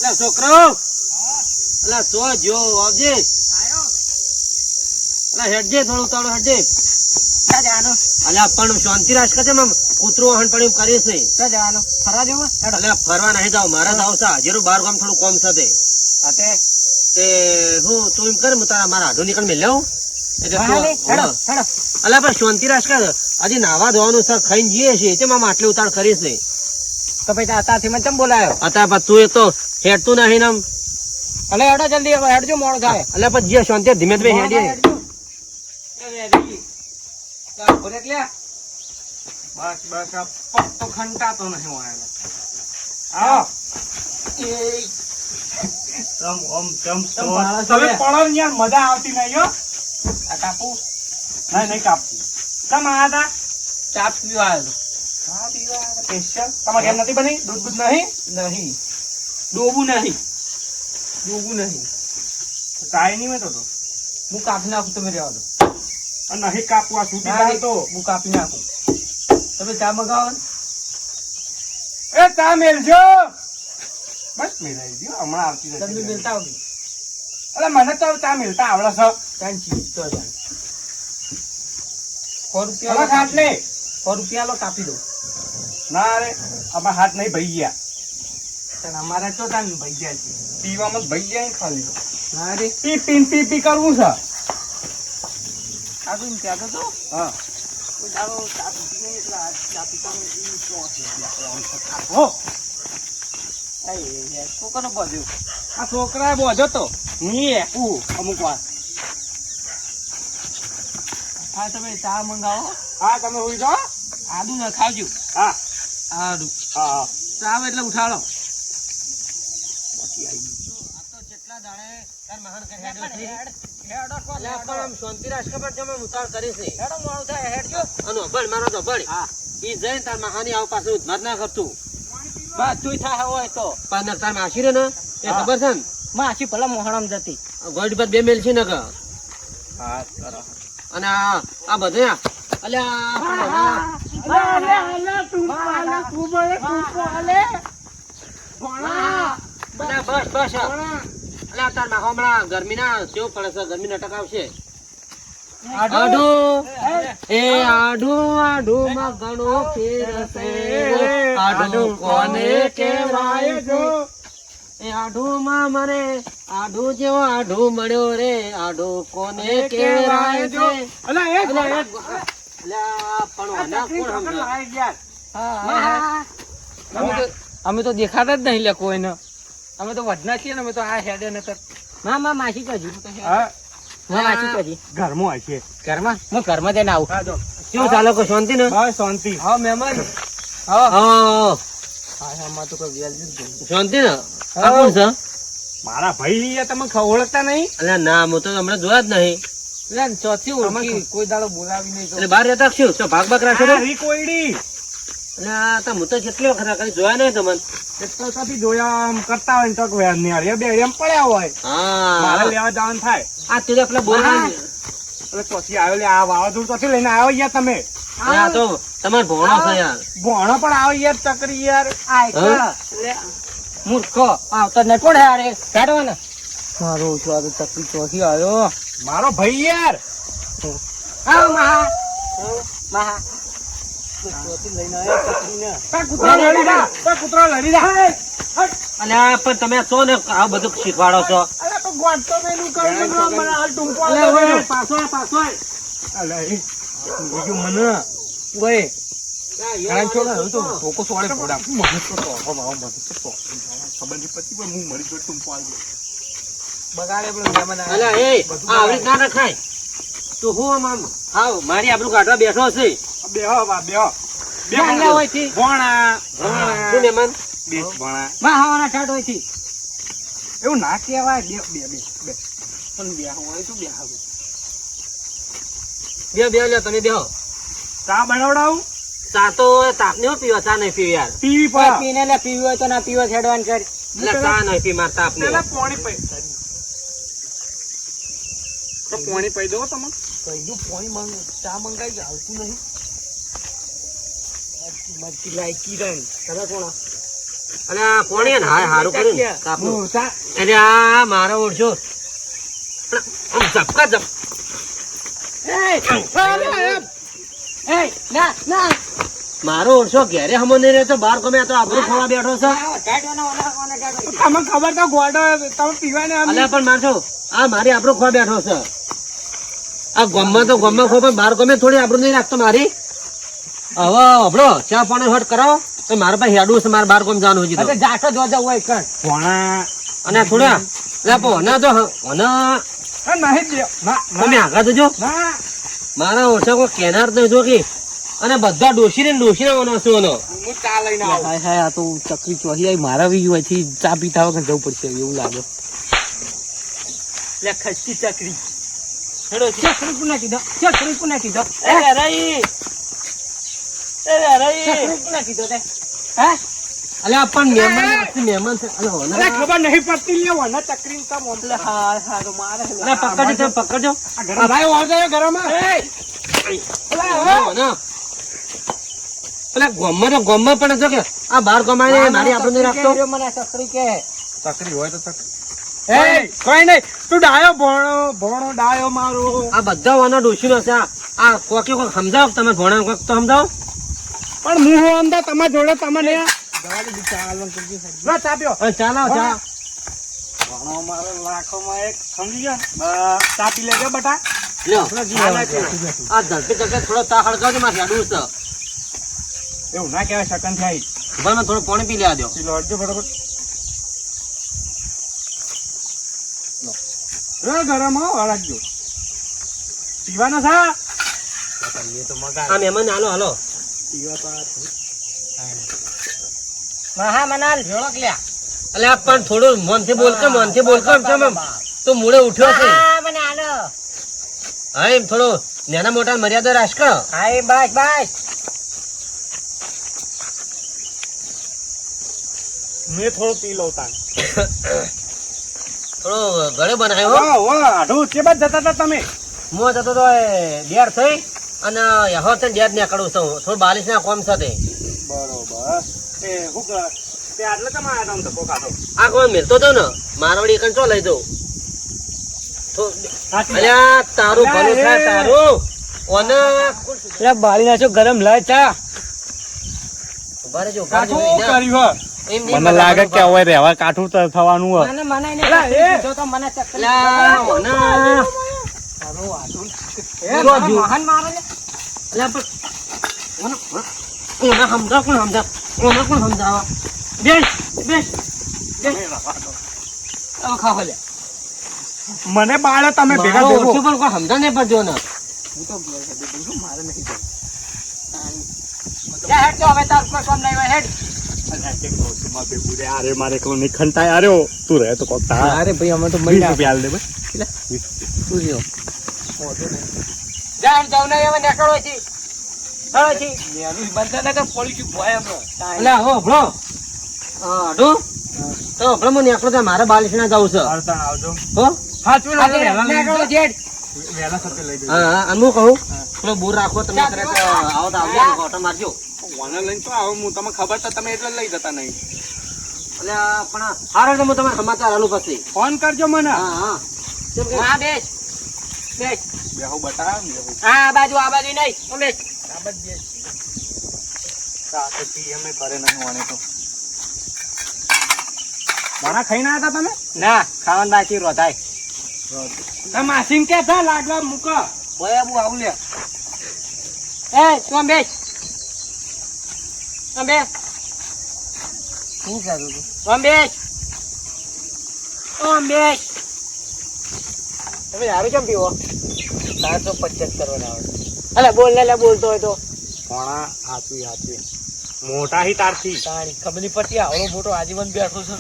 અલા છોકરો અલા તો જો આવજે અલા હેડજે થોડું તાળો હેડજે અલા પણ શાંતિ રાખ કે તેમ કૂતરો હણ પડ્યું કરે છે ક્યાં જવાનું ફરવા જવું અલા ફરવા નહીં જાવ મારા જાવ છે હાજરું બાર ગામ થોડું કોમ છે તે હું તું એમ કર તારા મારા આઢો નીકળ મેં લઉં અલા પણ શાંતિ રાખ કે આજે નાવા ધોવાનું છે ખાઈને જઈએ છીએ તેમ આમ આટલી ઉતાળ કરીશ નહીં તો પછી આતાથી મને કેમ બોલાયો આતા તું એક તો હેડતું નહીં આમ અલે હેડો જલ્દી હેડજો મોડ થાય અલે પણ જે શાંતિ ધીમે ધીમે હેડીએ બસ બસ આ પગ તો ખંટાતો નહીં વાળે આવો તમે પડો યાર મજા આવતી નહીં હો આ કાપુ નહીં કાપવું તમે આ ચા પીવા આવ્યો ચા પીવા સ્પેશિયલ તમારે ઘેર નથી બની દૂધ બૂધ નહીં ડોબું નહીં ચાય નહીં મેં તો હું કાપી નાખું તમે રહેવા દો નહીં કાપવું આ છૂટી જાય તો હું કાપી નાખું તમે ચા મગાવો એ ચા મેલજો બસ મેલાઈ ગયો હમણાં આવતી તમે મેલતા આવતી અરે મને તો ચા મેલતા આવડે છે ચાંચી તો જા ₹100 લો કાપી દો ના રે અમારા હાથ નહીં ભઈ ગયા અમારા તો તાન ભઈ ગયા છે પીવામાં ભઈ ગયા ખાલી ના રે પી કરવું છે આગળ ત્યાં તો હા કોઈ દાડો ચા પીતી નહીં એટલે આ ચા પીવાનું હો છોકરો બોધ્યો આ છોકરાએ બોધ્યો તો અમુક વાર હા તમે ચા મંગાવો હા તમે હોઈ જાઓ આદુ ના ખાવજો હા આદુ હા ચા એટલે ઉઠાડો પછી આવી આ તો કેટલા દાડે તાર મહાન કરી હેડો છે હેડો કોલે પણ શાંતિ રાખ પર તમે ઉતાર કરી છે હેડો મોડું થાય હેડજો અનો બળ મારો તો બળ હા ઈ જઈને તાર મહાની આવ પાછું ઉદ્ધાર ના કરતું બસ તું થાય હોય તો પણ તાર માસી રે ને એ ખબર છે ને માસી ભલા મોહણમ જતી ગોડ પર બે મેલ છે ને કા હા કરો અને આ બધે બસ તાર માં હમણાં ગરમી ના કેવું પડે છે ગરમી ના ટકાવશે આઢું માં ઘણો ફેર છે આઢું કોને કહેવાય જો એ આઢું માં મને આઢું જેવો આઢું મળ્યો રે આઢું કોને કહેવાય છે અમે તો દેખાતા જ નહીં લે કોઈને અમે તો વધના છીએ ને અમે તો આ હેડે ને માં માસી કજી ઘરમાં હશે ઘરમાં હું ઘરમાં જઈને આવું શું ચાલો કો શાંતિ ને શાંતિ હા મહેમાન શાંતિ ને કોણ છે મારા ભાઈ તમે ઓળખતા નહીં એટલે ના હું તો હમણાં જોયા જ નહીં એટલે ચોથી ઓળખી કોઈ દાડો બોલાવી નહીં એટલે બહાર રહેતા શું તો ભાગ ભાગ રાખો કોઈડી એટલે હું તો કેટલી વખત કઈ જોયા નહીં તમને એટલી જોયા કરતા હોય તો વેર ને બે એમ પડ્યા હોય મારે લેવા જવાનું થાય આ તું પેલા બોલાવી એટલે ચોથી આવ્યો લે આ વાવાઝોડું ચોથી લઈને આવ્યો યાર તમે તો તમારો ભોણો છે યાર ભોણો પણ આવો યાર ચકરી યાર મૂર્ખો આવતો ને કોણ યાર કાઢો ને મારો સ્વાદ ચકરી ચોથી આવ્યો મારો ભાઈ યાર તમે છો ને આ બધું શીખવાડો છો મારી આપણું કાઢવા બેઠો છે એવું ના કેવાય તમે બેહો ચા બનાવડાવું ચા તો તાપ ને પીવા ચા નહીં પીવી યાર પીને પીવી હોય તો ના પીવો છેડવાન કરી ચા નહીં પી માર તાપ ને પાણી પી તો પાણી પી દો તમે કઈ પાણી ચા મંગાઈ હાલતું નહીં મરચી લાયકી રન ખરા કોણ અને આ કોણે ને હાય હારું કર્યું કાપનું એટલે આ મારો ઓળશો ઝપકા ઝપ મારો ઓળશો ઘેરે હમો નહીં રહેતો બહાર ગમે તો આબરૂ ખોવા બેઠો છે તમને ખબર તો ગોડો તમે પીવાને અલ્યા પણ મારશો આ મારી આબરૂ ખોવા બેઠો છે આ ગમમાં તો ગમમાં ખો પણ બહાર ગમે થોડી આબરૂ નહીં રાખતો મારી હવે હબળો ચા પાણી હટ કરાવો તો મારા પાસે હેડું છે મારે બહાર ગમ જવાનું હજી જાઠો જોજો હોય કણ ભણા અને થોડા લેપો ના તો ના નહીં તમે આગળ તો જો મારા ઓછા કોઈ કેનાર તો જો કે અને બધા ડોસી ને વનોસોનો હું ચા લઈને આવું હાય હાય આ તો ચકરી ચોહી આવી મારા વી હોયથી ચા પીતા વગર જવું પડશે એવું લાગે લે ખસકી ચકરી હેડો ચકરી કોને કીધો ચકરી કોને કીધો એ રહી ચકરી કોને કીધો તે હે અલ્યા પણ મહેમાન છે અરે ખબર નહીં પડતી લેવો ને ચકરી કા મોટલે હાય હાય તો મારે અરે પકડજો પકડજો આ ઘર ભાઈ આવજો ઘરમાં પેલા ગોમમાં પણ જો કે આ બાર ગમાય મારી આપણે નહીં રાખતો મને ચકરી કે ચકરી હોય તો ચકરી એ કોઈ નહીં તું ડાયો ભોણો ડાયો મારો આ બધા વાના ડોશીનો છે આ કોકી કોક સમજાવો તમે ભોણા કોક તો સમજાવો પણ હું હો અમદા તમારા જોડે તમને ચા પીઓ ચાલો ચા ભણો મારો લાખોમાં એક સમજી ગયા ચા પી લેજો બટા લ્યો આ ધરતી જગ્યાએ થોડો ચા હળગાવજો મારે હેડું છે એવું ના કહેવાય શકન થાય મને થોડું પાણી પી લેવા દો પી લો બરાબર ગરમ હો રાખજો પીવાનો છે આ મહેમાન હાલો હાલો મહા મનાલ જોડક લ્યા અલ્યા પણ થોડું મનથી બોલ કે તું મૂળે ઉઠ્યો છે મને આલો હા એમ થોડો નાના મોટા મર્યાદા રાખ હાય બસ બસ મેં થોડું પી લઉં તાન થોડો ઘરે બનાવ્યો આઢું ચેબા જતા હતા તમે હું જતો તો ડેર થઈ અને યહો છે ડેર નીકળું છું થોડું બાલીસ ના કોમ સાથે બરોબર તે હું તે આટલે તમે આયા હતા તો કાઢો આ કોણ મેલતો હતો ને મારવાડી એકન ચો લઈ દઉં અલ્યા તારું ભલું થાય તારું ઓને એટલે બાળી નાખો ગરમ લાય ચા ઉભા રહેજો મને લાગે કે હવે રહેવા કાઠું થવાનું મને બાળે તમે ભેગા સમજા નહીં પડજો ને મારે નહીં હેડ તો હવે તાર કોઈ કોમ નહીં હોય હેડ અરે મારે કોઈ નહીં ખંતાય અરે તું રહે તો કોક અરે ભાઈ અમે તો મહિના રૂપિયા આલ દે ભાઈ તું રહ્યો જાણ જાવ ને હવે નીકળો છે હવે છે નેરું બંધા ના કે પડી ગયું ભોય એમ એટલે હો ભલો આડો તો ભલો મને એકલો તો મારે બાલિશ ના જવું છે આવજો હો હાચું નીકળો જેડ વેલા સાથે લઈ જજો હા હું કહું થોડો બૂર રાખો તમે આવો તો આવજો કોટો મારજો ઓને લઈને તો આવો હું તમને ખબર તો તમે એટલે લઈ જતા નહીં એટલે પણ હારે તો હું તમે સમાચાર આલું પછી ફોન કરજો મને હા હા હા બેસ બેસ બેહો બટા હા આ બાજુ નહીં બેસ આ બાજુ બેસ સાચી અમે કરે નહીં વાને તો મારા ખાઈ ના હતા તમે ના ખાવાનું બાકી રોધાય માસીન કે થા લાડવા મૂકો ઓય બુ આવું લે એ તું બેસ બેસ શું કરું તું બેસ બેસ તમે યાર કેમ પીવો 450 કરવાના આવે અલે બોલ લે બોલતો હોય તો કોણા હાચી મોટા હી તારથી તારી ખબર નહીં પડતી આવડો મોટો આજીવન બેઠો છે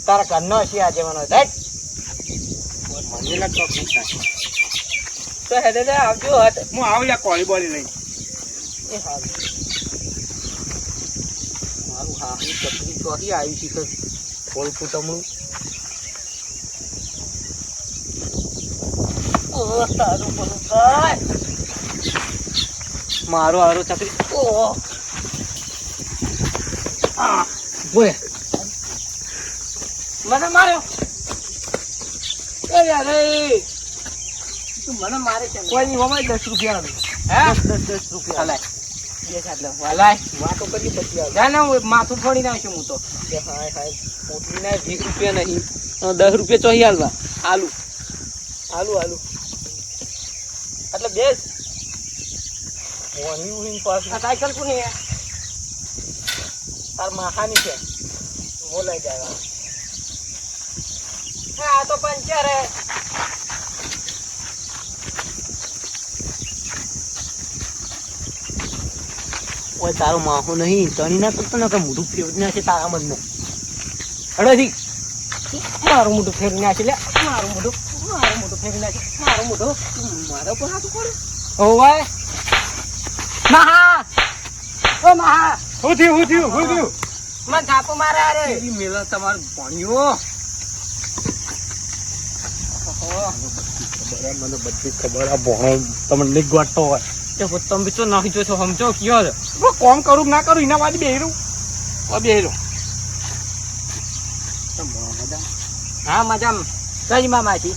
તારા ઘરનો હશે આજીવન હોય મને લાગતો તો હેડે લે આવજો હટ હું આવ્યા કોળી બોલી લઈ એ હારું મારું હા ચકરી ચોથી આવી છે તો ફોલ ફૂટમણું ઓ તારું બોલું કાય મારો આરો ચકરી ઓ આ બોય મને માર્યો એ યાર એ તું મને મારે છે કોઈ નહીં મમ્મી 10 રૂપિયા હે 10 રૂપિયા હલાય બે સાટલે હલાય વાતો કરી પછી આવે ના ના માથું ફોડી નાખ્યું હું તો હાય હાય પોટલી ના 20 રૂપિયા નહીં 10 રૂપિયા ચોહી હાલવા આલુ આલુ આલુ એટલે બેસ વણી ઉહીન પાસ આ સાયકલ કોની હે તાર માહાની છે બોલાઈ જાય હા આ તો પંચર હે ઓય તારો માહો નહીં તણી ના કરતો ને કે મોઢું ફેરવી નાખે તારા મનનો અડેથી મારું મોઢું ફેરવી નાખે લે મારું મોઢું ફેરવી નાખે મારું મોઢું મારા પર હાથ પડે ઓવાય મહા ઓ મહા હું થયું મને થાપો મારે અરે એવી મેલા તમાર ભણ્યો મને બધી ખબર આ ભણો તમને નહીં ગોટતો હોય તમે તો નાખી જો છો સમજો કયો છે કોમ કરું ના કરું એના વાળી બેહરું હા મજામ કઈ મામાથી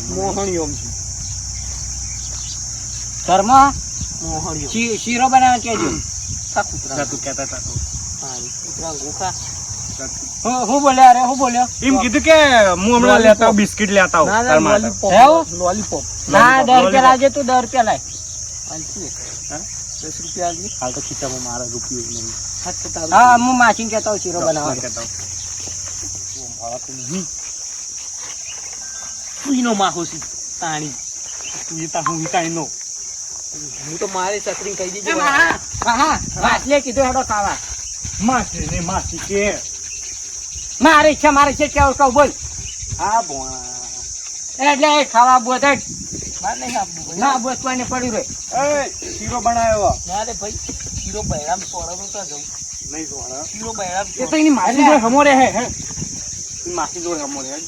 મોહણીઓ ઘરમાં મોહણીઓ શીરો બનાવે કેજો કૂતરા તું કહેતા હતા કૂતરા ગોખા હું બોલ્યો એમ કીધું કે હું હમણાં લેતા બિસ્કિટ લેતા હું લોલીપોપ ના 10 રૂપિયા લાવજે તું 10 રૂપિયા લાય 10 રૂપિયા આલી હાલ તો ખીચામાં મારા રૂપિયો નહીં હા હું માછીને કહેતા હું શીરો બનાવવા કહેતા હું માહો છે તાણી તું તા હું તાણી નો હું તો મારે છત્રી કહી દીધી હા માછલી કીધું હેડો ખાવા માછી કે મારે છે કેવું કહું બોલ હા ભોણા એટલે ખાવા બોત ના બોસ કોઈને પડ્યું રે શીરો બનાવ્યો ના રે ભાઈ શીરો બૈરામ સોળો તો જવું નહીં સોળો શીરો બૈરામ એ તો એની માસી જોડે હમોરે હે માસી જોડે હમોરે હે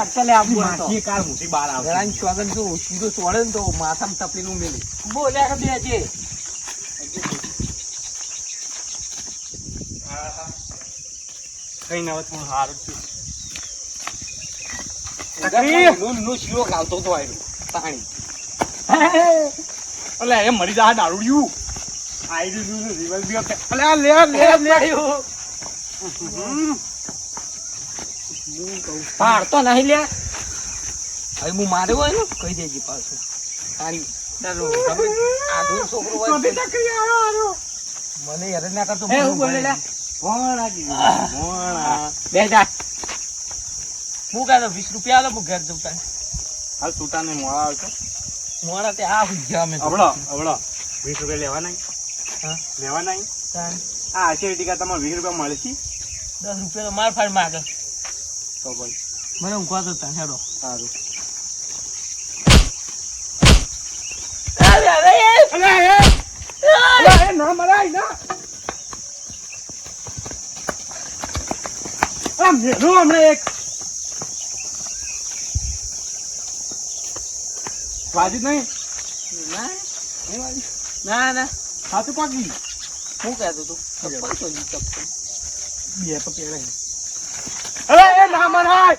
ચાલે આપ માસી કાર મોટી બાર આવે ગળાની સ્વાગન જો શીરો સોળે ને તો માથામાં તપલીનું મેલે બોલ્યા કે બે છે કઈ ના હું હારું છું નું શીરો ખાવતો તો આવ્યો પાણી અલે એ મરી જા દારૂડિયું આઈ દીધું રિવલ બી અલે લે પાડતો નહીં લે હવે હું માર્યો હોય ને કહી દેજે પાછું તારી આ છોકરો હોય મને હેરાન ના કરતો હું બોલે લે બે જા હું કહે 20 રૂપિયા આલો હું ઘર જઉં હાલ સુતા ને મોડા આવતો મોડા તે આ હુઈ ગયા અમે અવળો 20 રૂપિયા લેવા નહીં હા લેવા નહીં આ આશી ટીકા તમારે 20 રૂપિયા મળે છે 10 રૂપિયા તો માર ફાડ માગે તો ભાઈ મને ઊંઘવા તો તા હેડો સારું અરે ના મરાય ના હમણાં એક વાજી નહીં ના હાથું પાકી હું કહેતો તું બે તો પેલા ના મરાય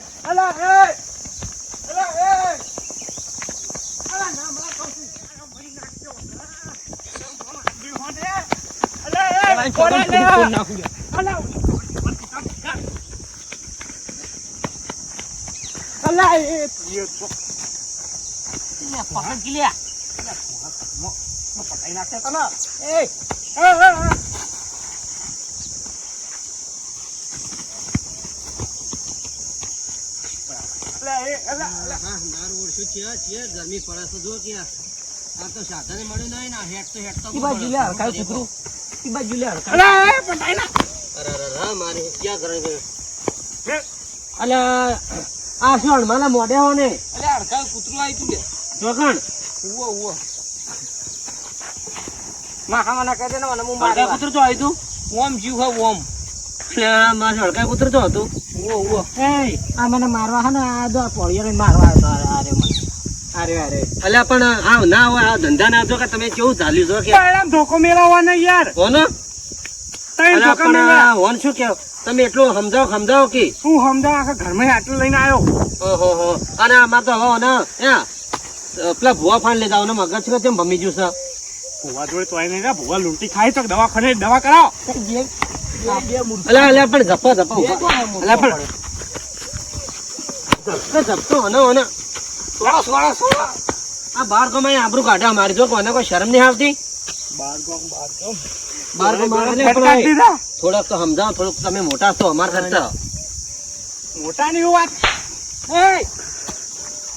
પટાઈ નાખે તને ગરમી પડે તો જો કે આ તો સાધન મળ્યું નહીં ના હેટ તો બાજુ લે હરકાય કૂતરું ઈ બાજુ લે હરકાય પટાઈ ના અરે મારે ક્યાં કરે અલે આ શું મને મોઢે હો ને અલે હરકાય કૂતરું આવી તું લે જોખણ ઉવો માખામાં કહે ને મને હું મારે કૂતરું તો આવી તું ઓમ જીવ હો ઓમ એટલે મારે હરકાય કૂતરું તો હતું ઉવો એ આ મને મારવા હે ને આ દો પોળિયો મારવા આવ્યો અરે અલ્યા પણ આ ના હોય આ ધંધા ના જો કે તમે કેવું ચાલ્યું છો કે આમ ધોકો મેળવવા ને યાર કોનો તઈ ધોકો મેળવા હોન શું કે તમે એટલું સમજાવો કે શું સમજાવ આખા ઘરમાં આટલું લઈને આવ્યો. ઓહો અને આમાં તો હવે ને પેલા ભુવા ફાન લેતા આવો ને મગજ છે તેમ ભમી ગયું છે. ભૂવા જોડે તોય નહીં રે, ભૂવા લૂંટી ખાય તો દવાખાને દવા કરાવો. અલ્યા પણ જપ્પો અલ્યા પણ જપતો અને આ બાર ગમાય આબરૂ કાઢે અમારી જો કોને કોઈ શરમ નહીં આવતી. બાર ગમાય થોડોક તો સમજાવો, થોડુંક તમે મોટા છો અમારા કરતા. મોટા ની વાત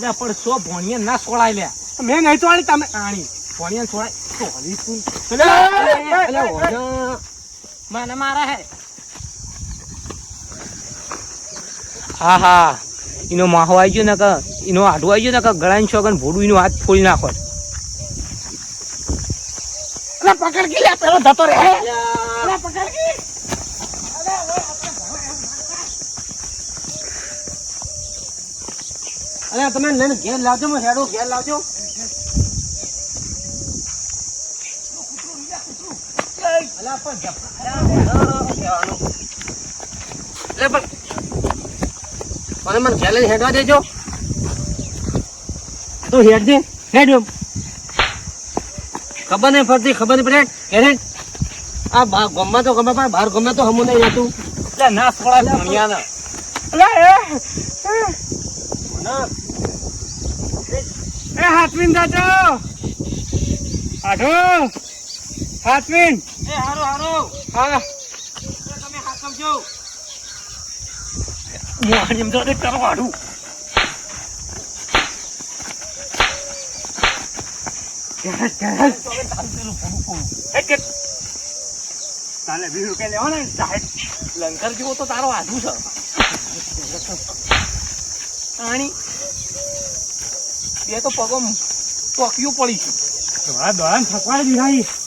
લે પણ સો ભોણિયા ના સોળાય લે. મેં નહીં તોડી તમે આણી ભોણિયા સોળાય તોડી તું મને મારા હે. હા હા એનો માહો આવી ગયો ને કે એનો આડું આવી ગયો ને કે ગળાની છોકન ભોડું એનો હાથ ફોડી નાખો. પકડ કે લે પેલો ધતો રે પકડ કે. અલ્યા તમે લઈને ઘેર લાવજો, હું હેડો ઘેર લાવજો. મને ઘેર લઈને હેડવા દેજો. તું હેડજે હેડ. ખબર નહીં પડતી, ખબર નહીં પડે હેડ. આ ગમમાં તો ગમે પણ બહાર ગમે તો હમું નહીં રહેતું. ના સોળા ભણિયા એ હાથવીન દાદો આઠો હાથવીન એ હારો હા તમે હાકમજો. મોહન એમ તો કરો આડું. તાલે 20 રૂપિયા લેવાના ને સાહેબ. લંકર જેવો તો તારો આધું છે. આણી એ તો પગો ટોક્યું પડી છે. દોડા થકવાડી દીધા.